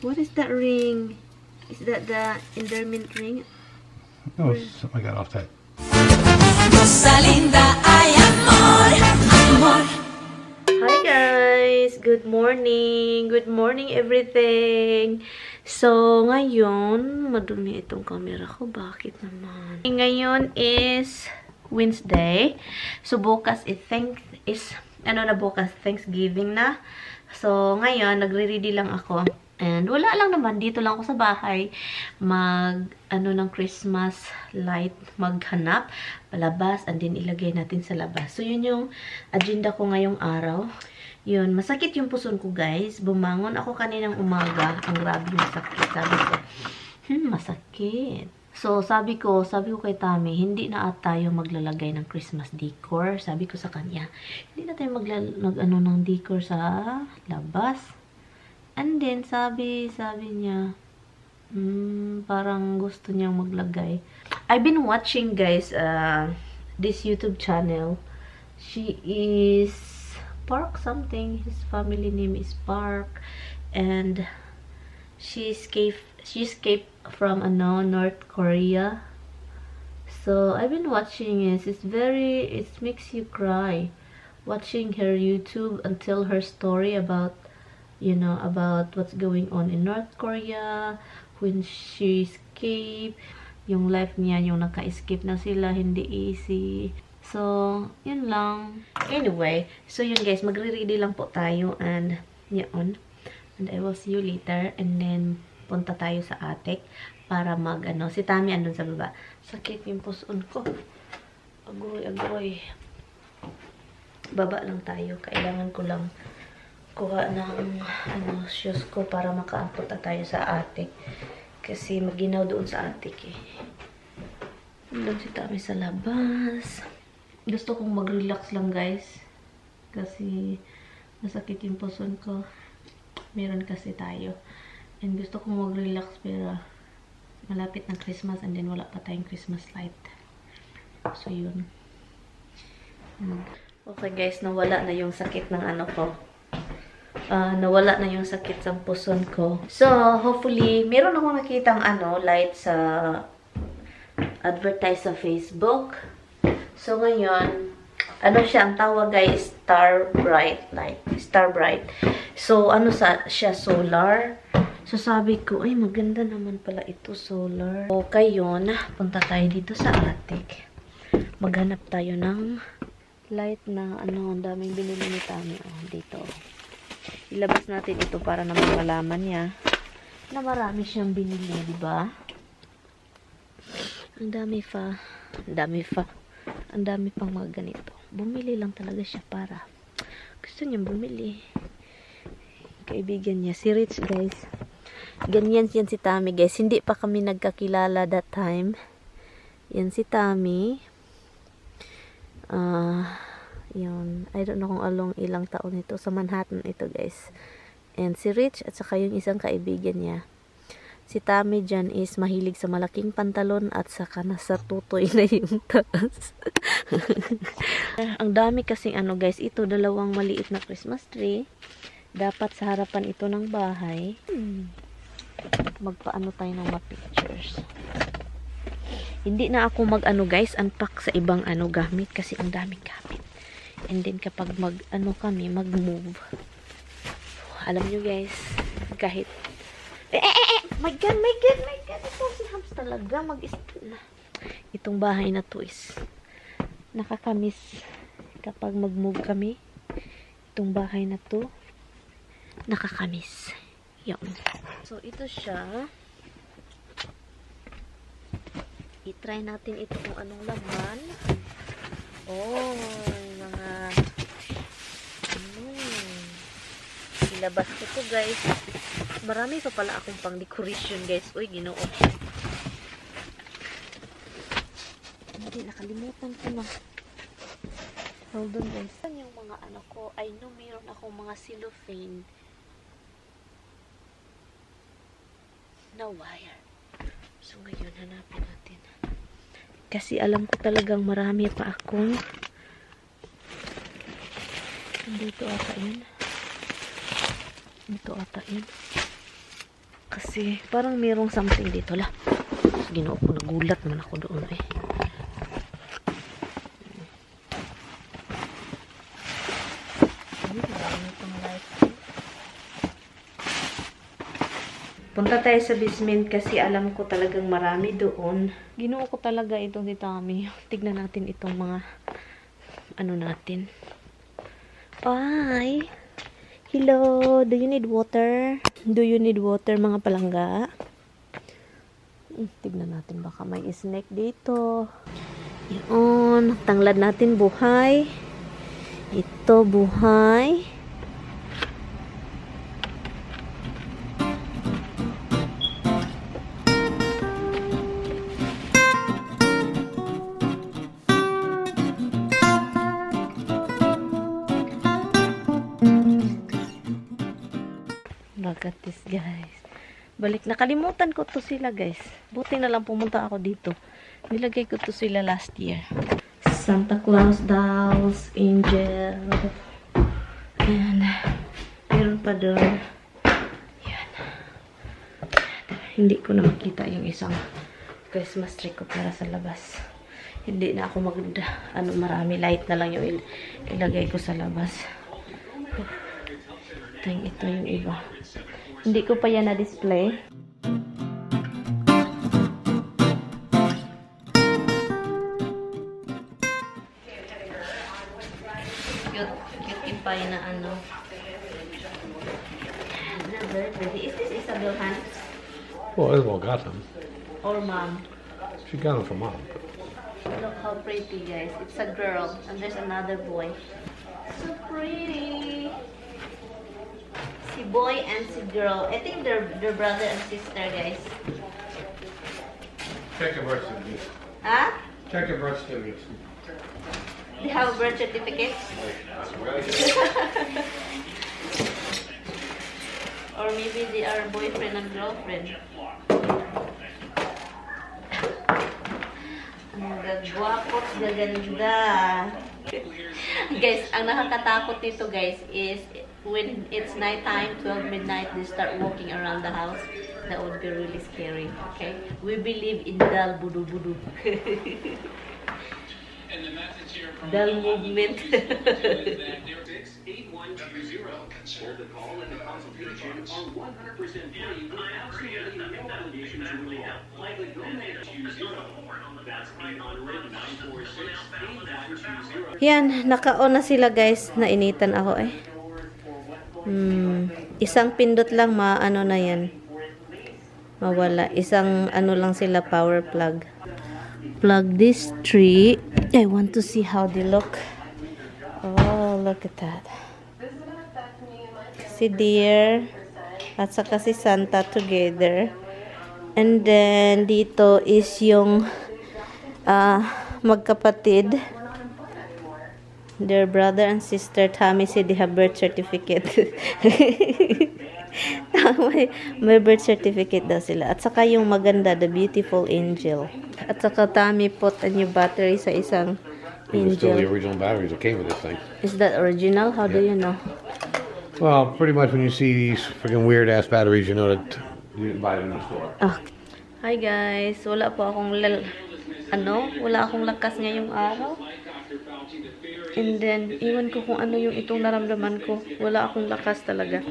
What is that ring? Is that the endearment ring? Oh, something I got off that. Hi guys! Good morning! Good morning everything! So, ngayon, madumi itong camera ko. Bakit naman? Ngayon is Wednesday. So, bukas bukas Thanksgiving na. So, ngayon, nagre-ready lang ako. And wala lang naman, dito lang ako sa bahay ng Christmas light, maghanap, palabas, and then ilagay natin sa labas. So, yun yung agenda ko ngayong araw. Yun, masakit yung puson ko, guys. Bumangon ako kaninang umaga. Ang grabe masakit. Sabi ko, masakit. So, sabi ko kay Tami, hindi na tayo maglalagay ng Christmas decor. Sabi ko sa kanya, hindi na tayo ng decor sa labas. And then, sabi niya, parang gusto niyang maglagay. I've been watching, guys, this YouTube channel. She is Park something. His family name is Park. And she escaped from North Korea. So, I've been watching it. It makes you cry. Watching her YouTube and tell her story about what's going on in North Korea, when she escaped, yung life niya, yung naka-escape na sila, hindi easy. So, yun lang. Anyway, so yun guys, magre-ready lang po tayo and yun. And I will see you later. And then, punta tayo sa attic para si Tami andun sa baba. Sakit yung puson ko. Agoy. Baba lang tayo. Kailangan ko lang kuha ng shoes ko para makaampot na tayo sa attic. Kasi maginaw doon sa attic eh. Doon si Tami sa labas. Gusto kong mag-relax lang guys. Kasi masakit yung puson ko. Meron kasi tayo. And gusto kong mag-relax pero malapit ng Christmas and then wala pa tayong Christmas light. So yun. Okay guys, nawala na yung sakit ng ko. Nawala na yung sakit sa puson ko. So, hopefully, meron akong nakitang light sa advertise sa Facebook. So, ngayon, siya, ang tawag guys, Star Bright light. Star Bright. So, siya, solar. So, sabi ko, ay, maganda naman pala ito, solar. Okay, yun. Punta tayo dito sa attic. Maghanap tayo ng light na, ang daming binili ni Tami. Dito. Ilabas natin ito para naman malaman niya na marami siyang binili, di ba? Ang dami pang mga ganito. Bumili lang talaga siya para gusto niya bumili. Kaibigan niya, si Rich, guys. Ganyan yan si Tami, guys. Hindi pa kami nagkakilala that time. Yan si Tami. Yun. I don't know kung ilang taon ito. Sa Manhattan ito, guys. And si Rich at saka yung isang kaibigan niya. Si Tami dyan is mahilig sa malaking pantalon at saka nasa tutoy na yung taas. Ang dami kasing guys. Ito, dalawang maliit na Christmas tree. Dapat sa harapan ito ng bahay. Magpaano tayo ng mga pictures. Hindi na ako guys, unpack sa ibang gamit kasi ang daming gamit. And then kapag mag-move. Alam nyo guys, kahit my God. Ito si Hams talaga itong bahay na to is nakakamiss kapag mag-move kami. Itong bahay na to nakakamiss. Yun. So ito siya. I-try natin ito kung anong laman. Mga ilabas ko to guys. Marami pa pala akong pang decoration guys. Uy, ginoo. Hindi, nakalimutan ko na. Hold on guys. Yung mga ko, I know mayroon akong mga cellophane na wire. So ngayon, hanapin natin. Kasi alam ko talagang marami pa akong dito ata yun. Ito ata yun. Kasi parang merong something dito lah. Ginoo ko, nagulat naman ako doon eh. Punta tayo sa basement kasi alam ko talagang marami doon. Ginoo ko talaga itong si Tommy. Tignan natin itong mga ano natin. Bye! Hello! Do you need water? Do you need water mga palangga? Tignan natin baka may snake dito. Yun. Tanglad natin buhay. Ito buhay. Look at this, guys. Balik. Nakalimutan ko to sila, guys. Buti na lang pumunta ako dito. Nilagay ko to sila last year. Santa Claus dolls, angel. Ayan. Meron pa doon. Ayan. Hindi ko na makita yung isang Christmas tree ko para sa labas. Hindi na ako marami light na lang yung ilagay ko sa labas. Ito yung iba. Hindi ko pa yan na-display. Cute pa na ano. Very pretty. Is this Isabel hand? Well, Isabel got them. Or mom? She got them from mom. Look how pretty, guys. It's a girl. And there's another boy. So pretty. Si boy and si girl. I think they're brother and sister, guys. Check your birth certificate. Huh? Check your birth certificate. They have a birth certificate? Or maybe they are boyfriend and girlfriend. Ang gagwapo, gaganda. Guys, ang nakakatakot dito, guys, is when it's nighttime, 12 midnight, they start walking around the house. That would be really scary, okay? We believe in dal budu-budu. Dal movement. Yan, naka-on na sila, guys. Nainitan ako eh. Isang pindot lang maano na yan. Mawala. Isang ano lang sila, power plug. Plug this tree. I want to see how they look. Oh, look at that. Si Deer at saka si Santa together. And then dito is yung magkapatid. Their brother and sister. Tommy said they have birth certificate. may birth certificate daw sila. At saka yung maganda, the beautiful angel. At saka Tommy put a new battery sa isang These are still the angel. original batteries that came with this thing. Is that original? How do you know? Well, pretty much when you see these freaking weird ass batteries, you know that you didn't buy them in the store. Ah. Hi guys, wala po akong wala akong lakas ngayong araw. And then, iwan ko kung ano yung itong naramdaman ko. Wala akong lakas talaga.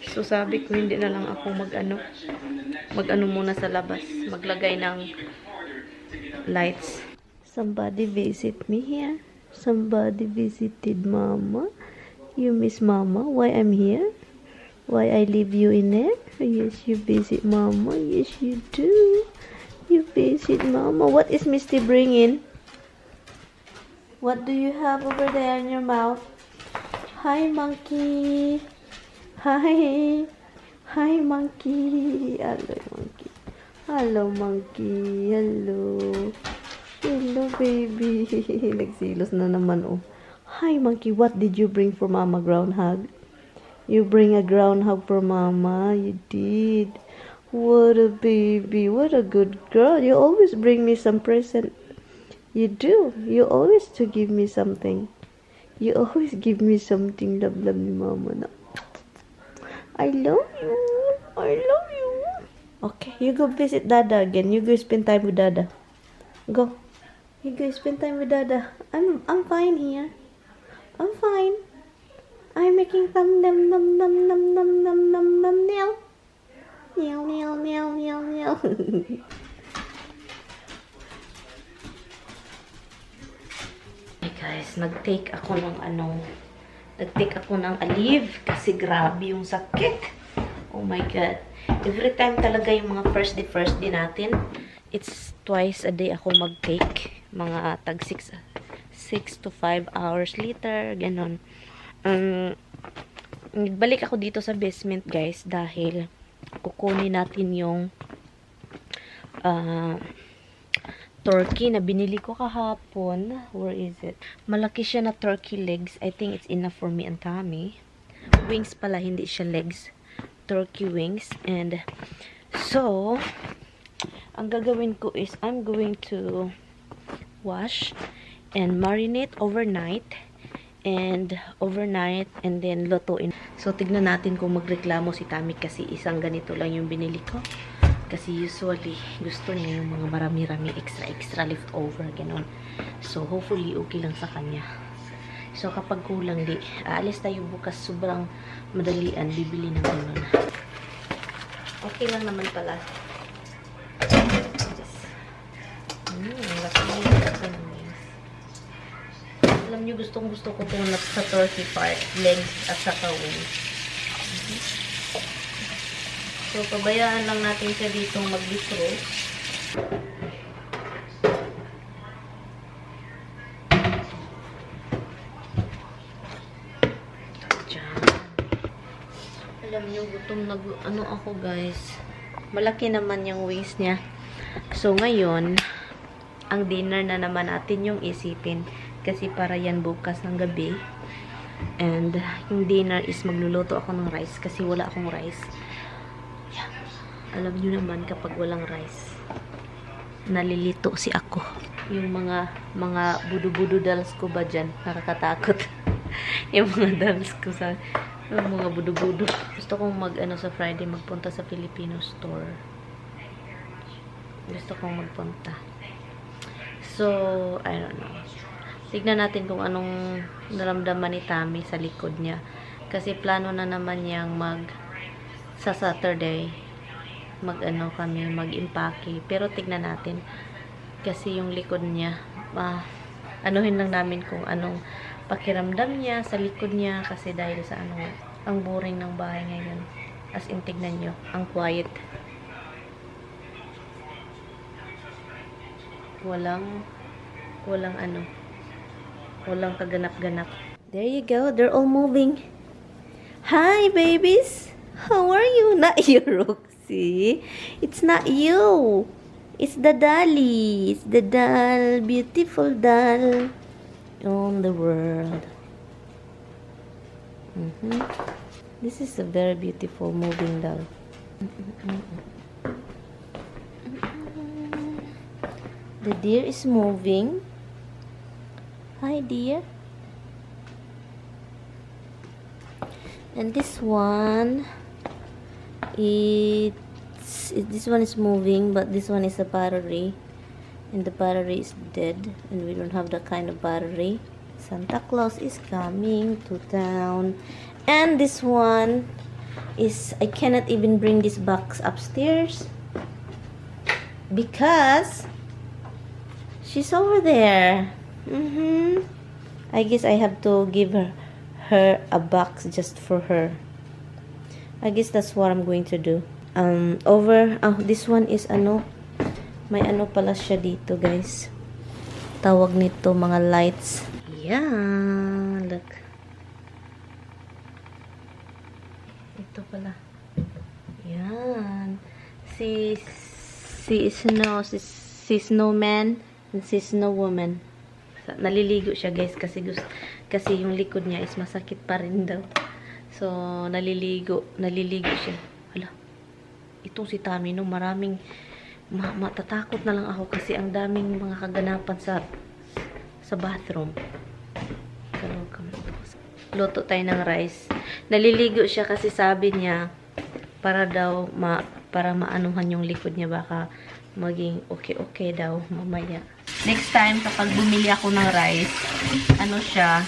So, sabi ko, hindi na lang ako mag-ano muna sa labas. Maglagay ng lights. Somebody visit me here. Somebody visited Mama. You miss Mama? Why I'm here? Why I leave you in there? Yes, you visit Mama. Yes, you do. You visit Mama. What is Misty bringing? What do you have over there in your mouth? Hi, monkey. Hi. Hi, monkey. Hello, monkey. Hello, monkey. Hello. Hello, baby. Nagsilos na naman, oh. Hi, monkey. What did you bring for Mama? Groundhog? You bring a groundhog for Mama? You did. What a baby. What a good girl. You always bring me some present. You do. You always to give me something. You always give me something. Love ni Mama na. I love you. I love you. Okay, you go visit Dada again. You go spend time with Dada. Go. You go spend time with Dada. I'm fine here. I'm fine. I'm making thumb num num num num num num num num nail. Meow meow meow meow meow. Hey guys, nag-take ako ng Aleve kasi grabe yung sakit. Oh my god. Every time talaga yung mga first day natin, it's twice a day ako mag-take. Mga tag 6 to 5 hours later, ganon. Nagbalik ako dito sa basement guys dahil kukunin natin yung turkey na binili ko kahapon. Where is it? Malaki siya na turkey legs. I think it's enough for me and Tommy. Wings pala, hindi siya legs. Turkey wings. And so, ang gagawin ko is I'm going to wash and marinate overnight. And then lutuin. So, tignan natin kung magreklamo si Tommy kasi isang ganito lang yung binili ko. Kasi usually, gusto niya yung mga marami-rami extra leftover, gano'n. So, hopefully, okay lang sa kanya. So, kapag kulang, aalis tayo bukas, sobrang madalian, bibili ng gano'n. Okay lang naman pala. Laki ng wings. Alam niyo, gustong-gusto ko itong sa turkey part, legs at saka wings. So, pabayaan lang natin siya dito mag-defrost. Diyan. Alam niyo, gutom ako guys. Malaki naman yung wings niya. So, ngayon, ang dinner na naman natin yung isipin. Kasi para yan bukas ng gabi. And, yung dinner is magluluto ako ng rice. Kasi wala akong rice. Alam nyo naman kapag walang rice, nalilito si ako. Yung mga budu-budu dolls ko ba dyan, nakakatakot. Yung mga dolls ko yung mga budu-budu. Gusto kong sa Friday, magpunta sa Filipino store. Gusto kong magpunta. So, I don't know. Tignan natin kung anong naramdaman ni Tommy sa likod niya. Kasi plano na naman niyang sa Saturday, kami mag-impake. Pero tignan natin kasi yung likod niya, anuhin lang namin kung anong pakiramdam niya sa likod niya kasi dahil sa ang boring ng bahay ngayon. As in, tignan nyo, ang quiet. Walang kaganap-ganap. There you go, they're all moving. Hi babies, how are you? Not you, Roxy. It's not you. It's the dolly. It's the doll. Beautiful doll on the world. This is a very beautiful moving doll. The deer is moving. Hi, dear. And this one, this one is moving, but this one is a battery, and the battery is dead, and we don't have that kind of battery. Santa Claus is coming to town. And this one is, I cannot even bring this box upstairs because she's over there. I guess I have to give her a box just for her. I guess that's what I'm going to do. This one is may pala siya dito, guys. Tawag nito mga lights. Yeah, look. Ito pala. Yan. Si Snowman and si Snowwoman. Naliligo siya, guys, kasi yung likod niya is masakit pa rin daw. So, naliligo siya. Hala. Itong si Tommy, no, maraming matatakot na lang ako kasi ang daming mga kaganapan sa bathroom. Luto tayo ng rice. Naliligo siya kasi sabi niya para daw para maanuhan yung likod niya. Baka maging okay daw mamaya. Next time, kapag bumili ako ng rice, ano siya,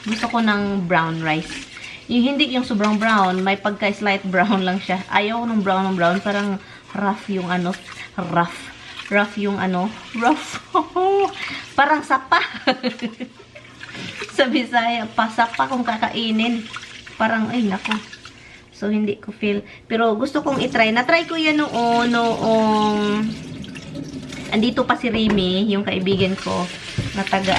gusto ko ng brown rice. Hindi yung sobrang brown, may pagka-slight brown lang siya. Ayaw ko ng brown, parang rough yung ano, rough yung ano, rough. Parang sapa. Sa Bisaya, pasapa kung kakainin. Parang, ay nako. So, hindi ko feel. Pero gusto kong itry. Na-try ko yan noong andito pa si Remy, yung kaibigan ko, na taga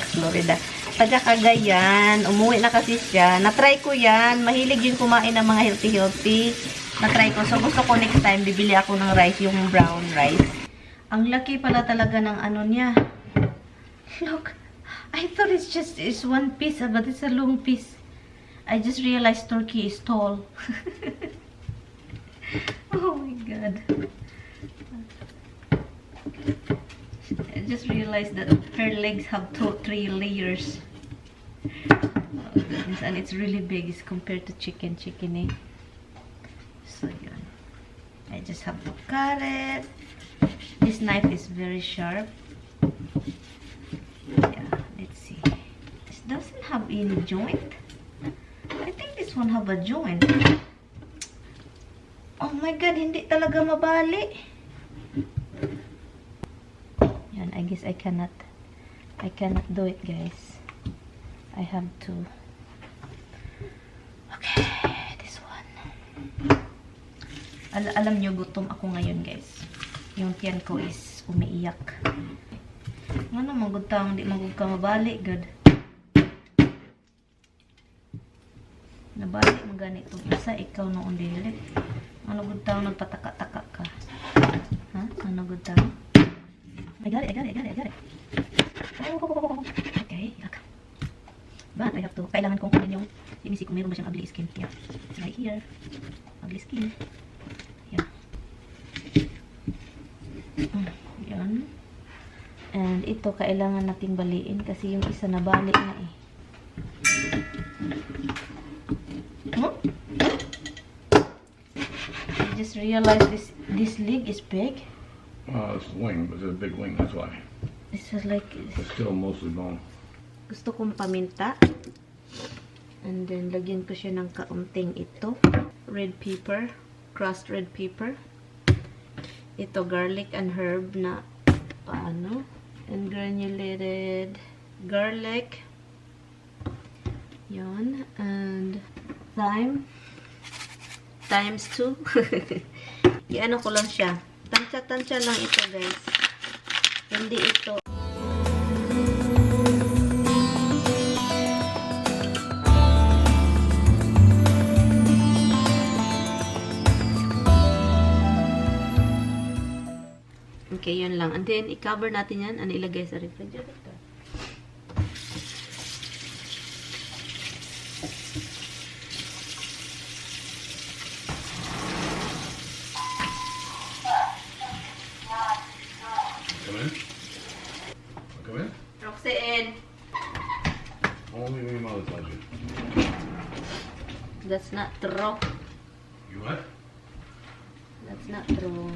Florida. Taga Cagayan. Umuwi na kasi siya. Na-try ko yan. Mahilig yung kumain ng mga healthy. Na-try ko. So, gusto ko next time, bibili ako ng rice, yung brown rice. Ang laki pala talaga ng ano niya. Look. I thought it's one piece, but it's a long piece. I just realized turkey is tall. Oh my god. I just realized that her legs have 3 layers. Oh goodness, and it's really big as compared to chicken eh. So yun. I just have to cut it. This knife is very sharp. Yeah, let's see. This doesn't have any joint. I think this one have a joint. Oh my god, hindi talaga mabali. Yan, I guess I cannot do it, guys. I have to. Okay, this one. Alam nyo, gutom ako ngayon, guys. Yung tiyan ko is umiiyak. Ano, magutang, di magug ka mabali, good. Nabalik mo ganito. Basta ikaw noong dilit. Ano gutang nagpataka-taka ka? Ha? Ano gutang? I got it. Oh, okay. But I have to, kailangan kong kunin yung, imisi kung meron ba siyang ugly skin. Yeah. It's right here. Ugly skin. Yeah. Yan. And ito, kailangan nating baliin kasi yung isa nabalik na eh. I just realized this leg is big. It's a wing, but it's a big wing, that's why. This is like... It's still mostly bone. Gusto kong paminta. And then, lagyan ko siya ng kaunting ito. Red pepper. Crushed red pepper. Ito, garlic and herb na paano. And granulated garlic. Yon. And thyme. Times 2. Iano ko lang siya. Tansya-tansya lang ito, guys. Hindi ito. Okay, yun lang. And then, i-cover natin yan and ilagay sa refrigerator. Come in? Roxanne! Only when your mother tells you. That's not true. You what? That's not true.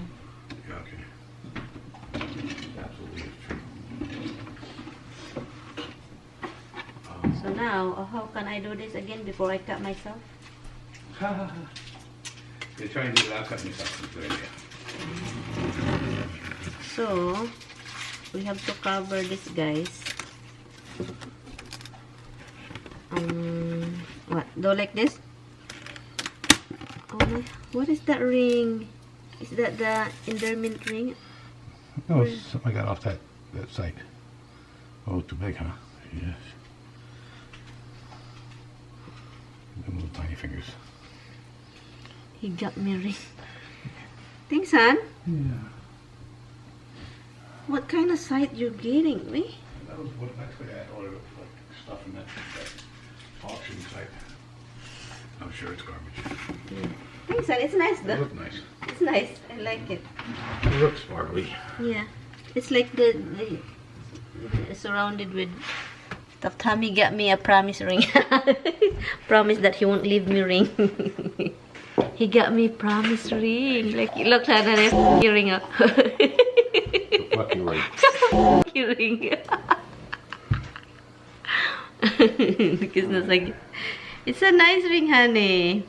Yeah, okay. Absolutely is true. So now, how can I do this again before I cut myself? You're trying to do it without cutting yourself. That's a good idea. So, we have to cover this, guys. What? Do like this? Oh my, what is that ring? Is that the endearment ring? No, it's something I got off that site. Oh, too big, huh? Yes. Them little tiny fingers. He got me a ring. Thanks, son. Yeah. What kind of site you getting me? That was what actually I ordered like stuff in that auction site. I'm sure it's garbage. Yeah. Thanks, son. It's nice, It though. looked nice. It's nice. I like it. It looks sparkly. Yeah. It's like the surrounded with Tommy got me a promise ring. Promise that he won't leave me ring. He got me promise ring. Like, look na na ring up. Lucky ring. Lucky ring. Because it's a nice ring, honey.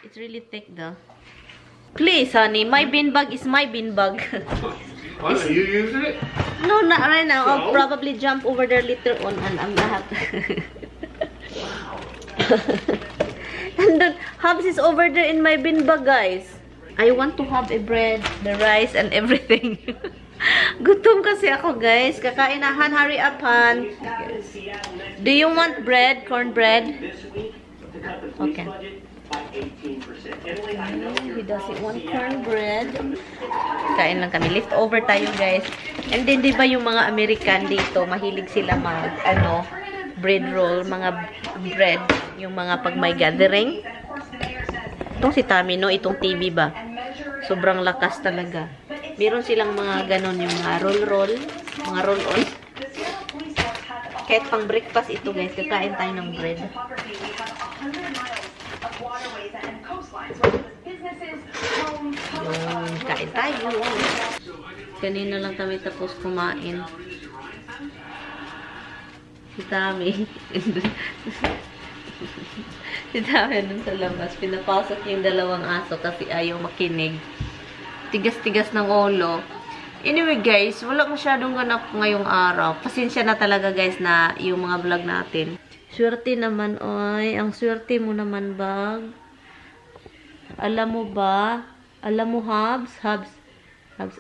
It's really thick though. Please, honey, my bin bag is my bin bag. What, are you using it? No, not right now. I'll So? probably jump over there later on and I'm gonna have to. And then, Hubs is over there in my bin bag, guys. I want to have a bread, the rice, and everything. Gutom kasi ako, guys. Kakain na, Han. Hurry up, Han. Do you want bread? Cornbread? Okay. He doesn't want cornbread. Kain lang kami. Leftover tayo, guys. And then, di ba yung mga American dito, mahilig sila mag, bread roll, mga bread, yung mga pag may gathering. Itong si Tommy, no? Itong TV ba? Sobrang lakas talaga. Meron silang mga ganon, yung mga roll-roll, mga roll-on. Kahit pang breakfast ito, guys. Kakain tayo ng bread. Yung kain tayo. Kanina lang kami tapos kumain. Si Tommy. Si Tommy nun sa labas. Pinapasok yung dalawang aso kasi ayaw makinig. Tigas-tigas ng ulo. Anyway guys, wala masyadong ganap ngayong araw. Pasensya na talaga guys na yung mga vlog natin. Swerte naman, oy. Ang swerte mo naman, bag. Alam mo ba? Alam mo, Hubs? Hubs,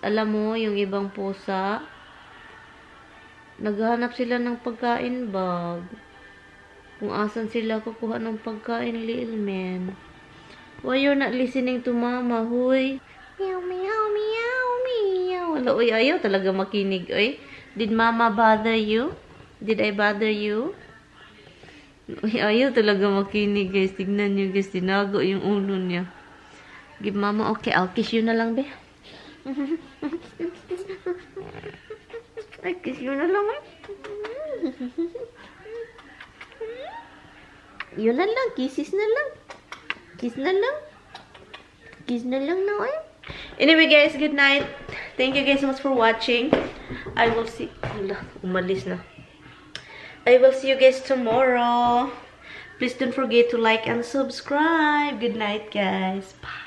alam mo yung ibang pusa? Naghahanap sila ng pagkain, bag. Kung asan sila kukuha ng pagkain, little man. Why you're not listening to mama, huy? Meow, meow, meow, meow. Wala, uy, ayaw talaga makinig, uy. Did mama bother you? Did I bother you? Uy, ayaw talaga makinig, guys. Tignan nyo, guys. Tinago yung ulo niya. Give mama, okay. I'll kiss you na lang, be. Ay, kiss you na lang, eh. Yun na lang. Kisses na lang. Kiss na lang. Kiss na lang na, eh. Anyway, guys, good night. Thank you guys so much for watching. I will see... Umalis na. I will see you guys tomorrow. Please don't forget to like and subscribe. Good night, guys. Bye.